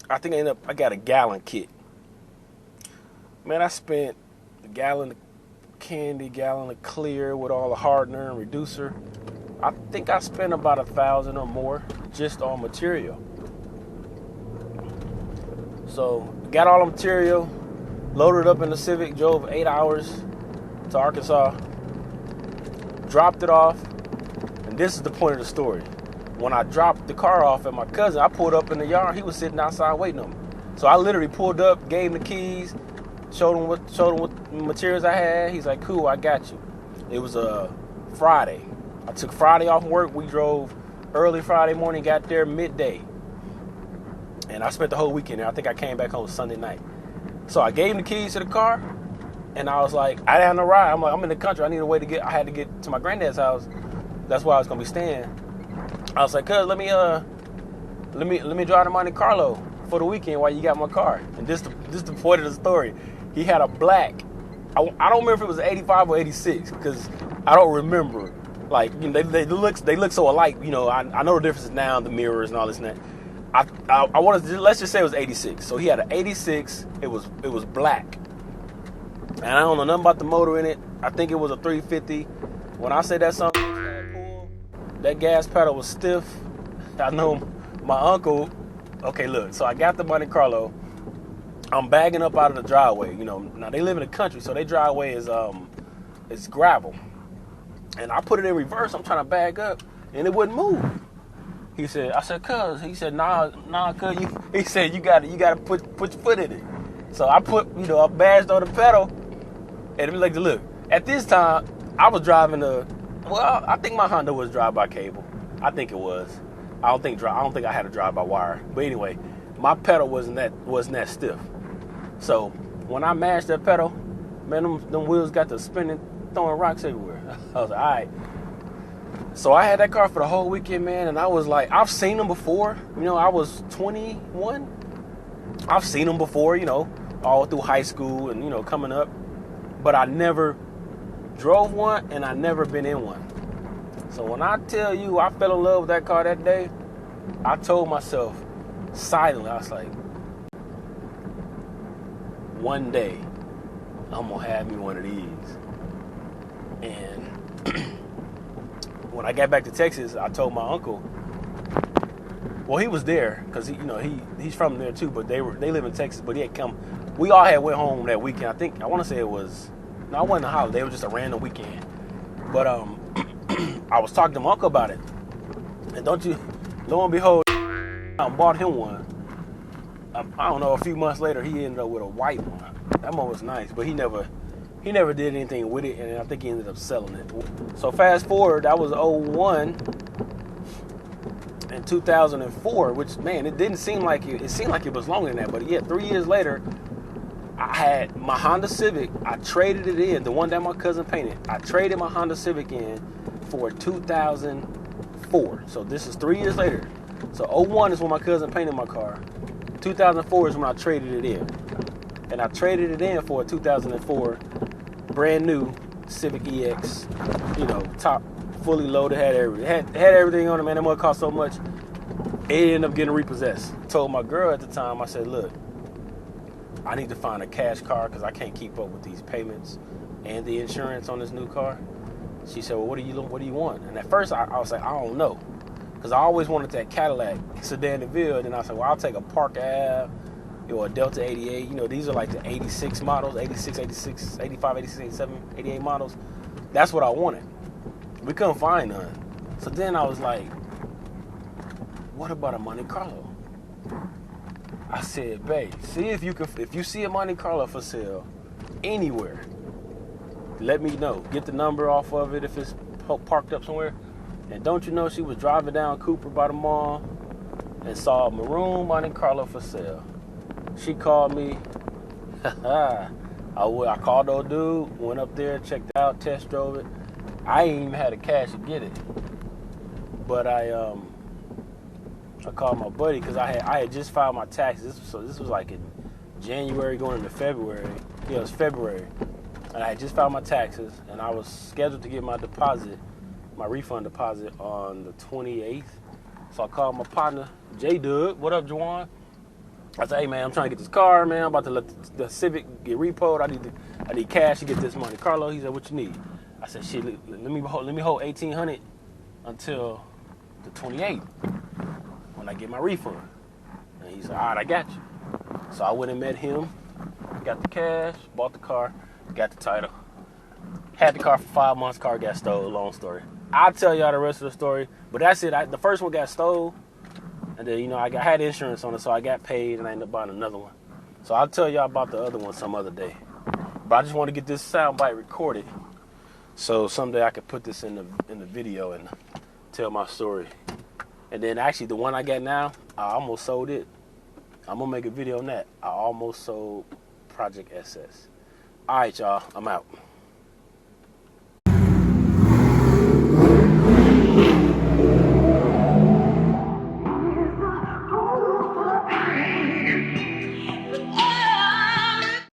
I got a gallon kit. Man, I spent a gallon of candy, gallon of clear with all the hardener and reducer. I think I spent about $1,000 or more just on material. So got all the material, loaded up in the Civic, drove 8 hours to Arkansas, dropped it off, and this is the point of the story. When I dropped the car off at my cousin, I pulled up in the yard. He was sitting outside waiting on me. So I literally pulled up, gave him the keys, showed him what materials I had. He's like, cool, I got you. It was a Friday. I took Friday off work. We drove early Friday morning, got there midday. And I spent the whole weekend there. I think I came back home Sunday night. So I gave him the keys to the car, and I was like, I didn't have no ride. I'm like, I'm in the country. I had to get to my granddad's house. That's where I was gonna be staying. I was like, cuz, let me drive to Monte Carlo for the weekend while you got my car. And this the point of the story. He had a black. I don't remember if it was 85 or 86 because I don't remember. Like, you know, they look so alike. You know, I know the differences now, the mirrors and all this and that. I wanted to, let's just say it was 86. So he had an 86. It was black. And I don't know nothing about the motor in it. I think it was a 350. When I say that something pull, that gas pedal was stiff. I know my uncle. Okay, look. So I got the Monte Carlo. I'm bagging up out of the driveway. You know, now they live in the country, so their driveway is gravel. And I put it in reverse. I'm trying to bag up, and it wouldn't move. I said, cuz. He said, nah, cuz. He said, you got to put your foot in it. So I I bashed on the pedal, and it was like, look. At this time, I was driving I think my Honda was drive-by cable. I think it was. I don't think I had a drive-by-wire. But anyway, my pedal wasn't that stiff. So when I mashed that pedal, man, them wheels got to spinning, throwing rocks everywhere. I was like, all right. So I had that car for the whole weekend, man, and I was like, I've seen them before. You know, I was 21. I've seen them before, you know, all through high school and, you know, coming up. But I never drove one, and I never been in one. So when I tell you I fell in love with that car that day, I told myself silently, I was like, one day I'm gonna have me one of these. And when I got back to Texas, I told my uncle. Well, he was there because he's from there too, but they live in Texas. But he had come. We all had went home that weekend. I want to say it wasn't a holiday. It was just a random weekend. But I was talking to my uncle about it, and lo and behold, I bought him one. I don't know. A few months later, he ended up with a white one. That one was nice, but he never did anything with it, and I think he ended up selling it. So fast forward, that was 01 and 2004, which, man, it didn't seem like it seemed like it was longer than that, but yeah, 3 years later, I had my Honda Civic. I traded it in, the one that my cousin painted. I traded my Honda Civic in for 2004. So this is 3 years later. So 01 is when my cousin painted my car. 2004 is when I traded it in. And I traded it in for a 2004 brand new Civic EX, top, fully loaded, had everything on it, man. That must cost so much. It ended up getting repossessed. I told my girl at the time, I said, look, I need to find a cash car because I can't keep up with these payments and the insurance on this new car. She said, well, what do you want? And at first I was like, I don't know. Because I always wanted that Cadillac Sedan DeVille. And then I said, well, I'll take a Parker Ave, a Delta 88. These are like the 86 models, 86, 86, 85, 86, 87, 88 models. That's what I wanted. We couldn't find none. So then I was like, what about a Monte Carlo? I said, babe, see if you see a Monte Carlo for sale anywhere, let me know. Get the number off of it if it's parked up somewhere. And don't you know, she was driving down Cooper by the mall and saw a maroon Monte Carlo for sale. She called me. I called old dude, went up there, checked it out, test drove it. I ain't even had the cash to get it. But I called my buddy because I had just filed my taxes. So this was like in January going into February. Yeah, it was February. And I had just filed my taxes, and I was scheduled to get my refund deposit on the 28th. So I called my partner, J-Dub. What up, Juwan? I said, hey man, I'm trying to get this car, man. I'm about to let the Civic get repoed. I need cash to get this Monte Carlo. He said, what you need? I said, shit, let me hold 1,800 until the 28th when I get my refund. And he said, all right, I got you. So I went and met him, got the cash, bought the car, got the title. Had the car for 5 months, car got stole, long story. I'll tell y'all the rest of the story, but that's it. The first one got stole, and then, you know, I had insurance on it, so I got paid, and I ended up buying another one. So I'll tell y'all about the other one some other day. But I just want to get this soundbite recorded, so someday I could put this in the video and tell my story. And then actually, the one I got now, I almost sold it. I'm going to make a video on that. I almost sold Project SS. All right, y'all, I'm out.